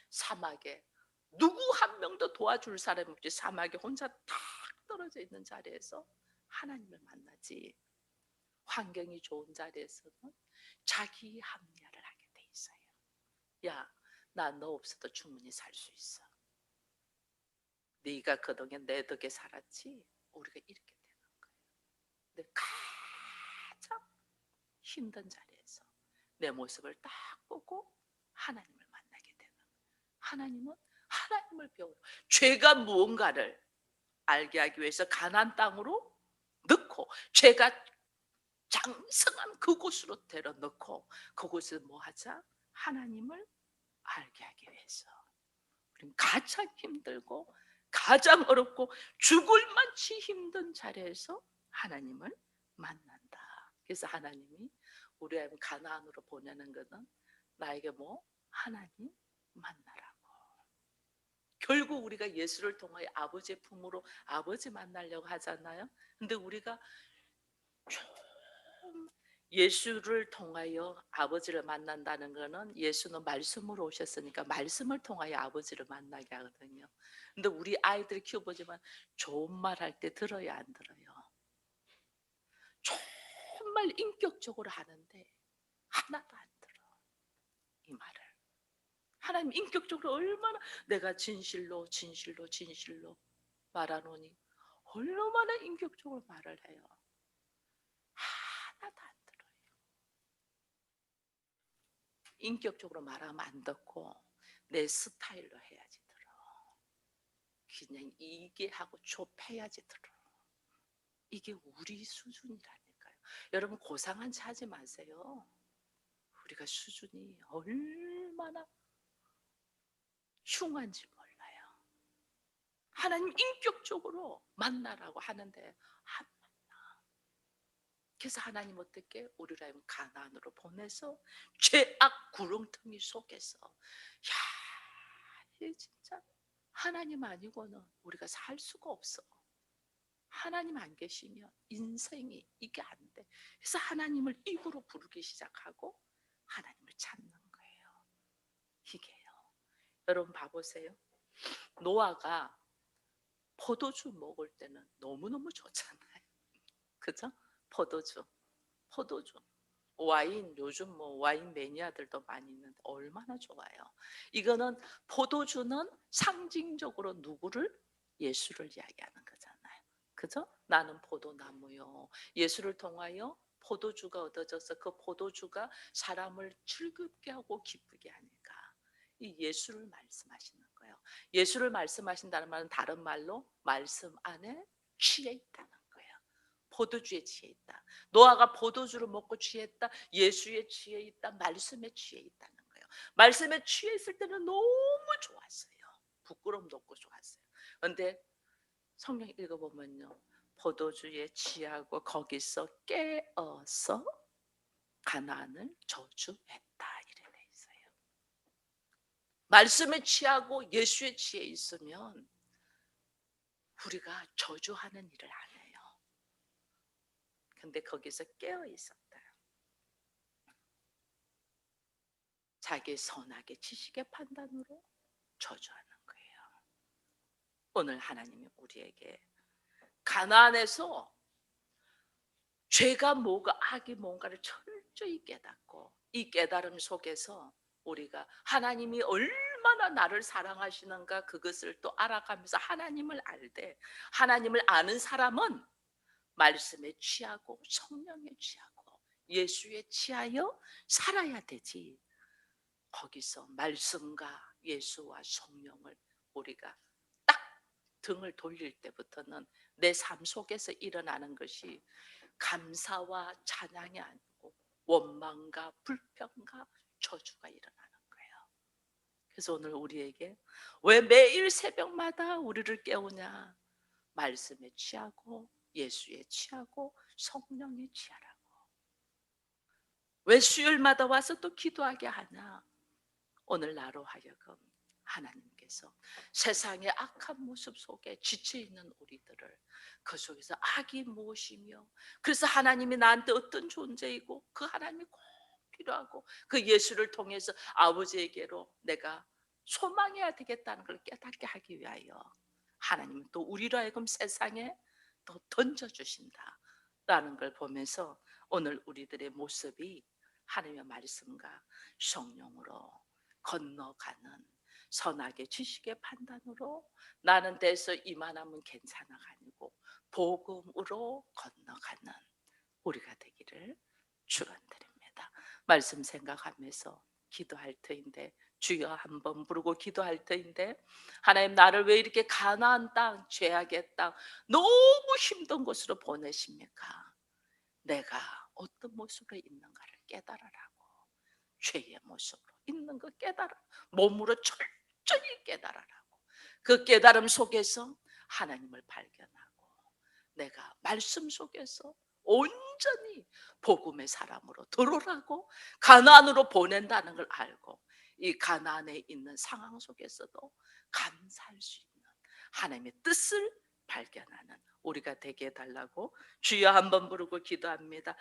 A: 사막에 누구 한 명도 도와줄 사람이 없이 사막에 혼자 탁 떨어져 있는 자리에서 하나님을 만나지. 환경이 좋은 자리에서는 자기 합리화를 하게 돼 있어요. 야, 나 너 없어도 충분히 살 수 있어. 네가 그동안 내 덕에 살았지. 우리가 이렇게 되는 거예요. 근데 가장 힘든 자리에서 내 모습을 딱 보고 하나님을 만나게 되는 거예요. 하나님은 하나님을 배우러 죄가 무언가를 알게 하기 위해서 가나안 땅으로 넣고 죄가 장성한 그곳으로 데려 넣고 그곳에서 뭐 하자? 하나님을 알게 하기 위해서. 우리는 가장 힘들고 가장 어렵고 죽을 만치 힘든 자리에서 하나님을 만난다. 그래서 하나님이 우리 아이 가나안으로 보내는 것은 나에게 뭐 하나님 만나라고. 결국 우리가 예수를 통하여 아버지의 품으로 아버지 만나려고 하잖아요. 근데 우리가 좀 예수를 통하여 아버지를 만난다는 것은 예수는 말씀으로 오셨으니까 말씀을 통하여 아버지를 만나게 하거든요. 근데 우리 아이들 키워보지만 좋은 말 할 때 들어요, 안 들어요? 정말 인격적으로 하는데 하나도 안 들어 이 말을. 하나님 인격적으로 얼마나 내가 진실로 말하노니 얼마나 인격적으로 말을 해요. 하나도 안 들어요. 인격적으로 말하면 안 듣고 내 스타일로 해야지 들어. 그냥 이게 하고 좁혀야지 들어. 이게 우리 수준이라니까요. 여러분 고상한 체 하지 마세요. 우리가 수준이 얼마나 흉한지 몰라요. 하나님 인격적으로 만나라고 하는데 안 만나. 그래서 하나님 어떻게 우리를 하여금 가나안으로 보내서 죄악 구렁텅이 속에서, 야, 이 진짜 하나님 아니고는 우리가 살 수가 없어. 하나님 안 계시면 인생이 이게 안 돼. 그래서 하나님을 입으로 부르기 시작하고 하나님을 찾는 거예요. 이게요. 여러분 봐보세요. 노아가 포도주 먹을 때는 너무너무 좋잖아요. 그죠? 포도주, 포도주. 와인, 요즘 뭐 와인 매니아들도 많이 있는데 얼마나 좋아요. 이거는, 포도주는 상징적으로 누구를? 예수를 이야기하는 거잖아요. 그죠? 나는 포도나무요. 예수를 통하여 포도주가 얻어져서 그 포도주가 사람을 즐겁게 하고 기쁘게 하니까 이 예수를 말씀하시는 거예요. 예수를 말씀하신다는 말은 다른 말로 말씀 안에 취해 있다는 거예요. 포도주에 취해 있다. 노아가 포도주를 먹고 취했다. 예수에 취해 있다. 말씀에 취해 있다는 거예요. 말씀에 취해 있을 때는 너무 좋았어요. 부끄럼도 없고 좋았어요. 그런데 성경 읽어보면요, 포도주에 취하고 거기서 깨어서 가나안을 저주했다 이래 돼 있어요. 말씀에 취하고 예수에 취해 있으면 우리가 저주하는 일을 안 해요. 근데 거기서 깨어 있었다. 자기 선악의 지식의 판단으로 저주하는 거예요. 오늘 하나님이 우리에게 가나안에서 죄가 뭐가, 악이 뭔가를 철저히 깨닫고, 이 깨달음 속에서 우리가 하나님이 얼마나 나를 사랑하시는가 그것을 또 알아가면서 하나님을 알되, 하나님을 아는 사람은 말씀에 취하고 성령에 취하고 예수에 취하여 살아야 되지. 거기서 말씀과 예수와 성령을 우리가 딱 등을 돌릴 때부터는 내 삶 속에서 일어나는 것이 감사와 찬양이 아니고 원망과 불평과 저주가 일어나는 거예요. 그래서 오늘 우리에게 왜 매일 새벽마다 우리를 깨우냐? 말씀에 취하고 예수에 취하고 성령에 취하라고. 왜 수요일마다 와서 또 기도하게 하냐? 오늘 나로 하여금 하나님께서 세상의 악한 모습 속에 지쳐있는 우리들을, 그 속에서 악이 무엇이며, 그래서 하나님이 나한테 어떤 존재이고 그 하나님이 꼭 필요하고 그 예수를 통해서 아버지에게로 내가 소망해야 되겠다는 걸 깨닫게 하기 위하여 하나님은 또 우리로 하여금 세상에 또 던져주신다라는 걸 보면서 오늘 우리들의 모습이 하나님의 말씀과 성령으로 건너가는, 선악의 지식의 판단으로 나는 데서 이만하면 괜찮아가 아니고 복음으로 건너가는 우리가 되기를 축원드립니다. 말씀 생각하면서 기도할 터인데, 주여 한번 부르고 기도할 터인데, 하나님 나를 왜 이렇게 가나안 땅, 죄악의 땅, 너무 힘든 곳으로 보내십니까? 내가 어떤 모습으로 있는가를 깨달으라고. 죄의 모습으로 있는 거 깨달아, 몸으로 철저히 깨달으라고. 그 깨달음 속에서 하나님을 발견하고 내가 말씀 속에서 온전히 복음의 사람으로 들어오라고 가나안으로 보낸다는 걸 알고, 이 가나안에 있는 상황 속에서도 감사할 수 있는 하나님의 뜻을 발견하는 우리가 되게 해달라고 주여 한번 부르고 기도합니다.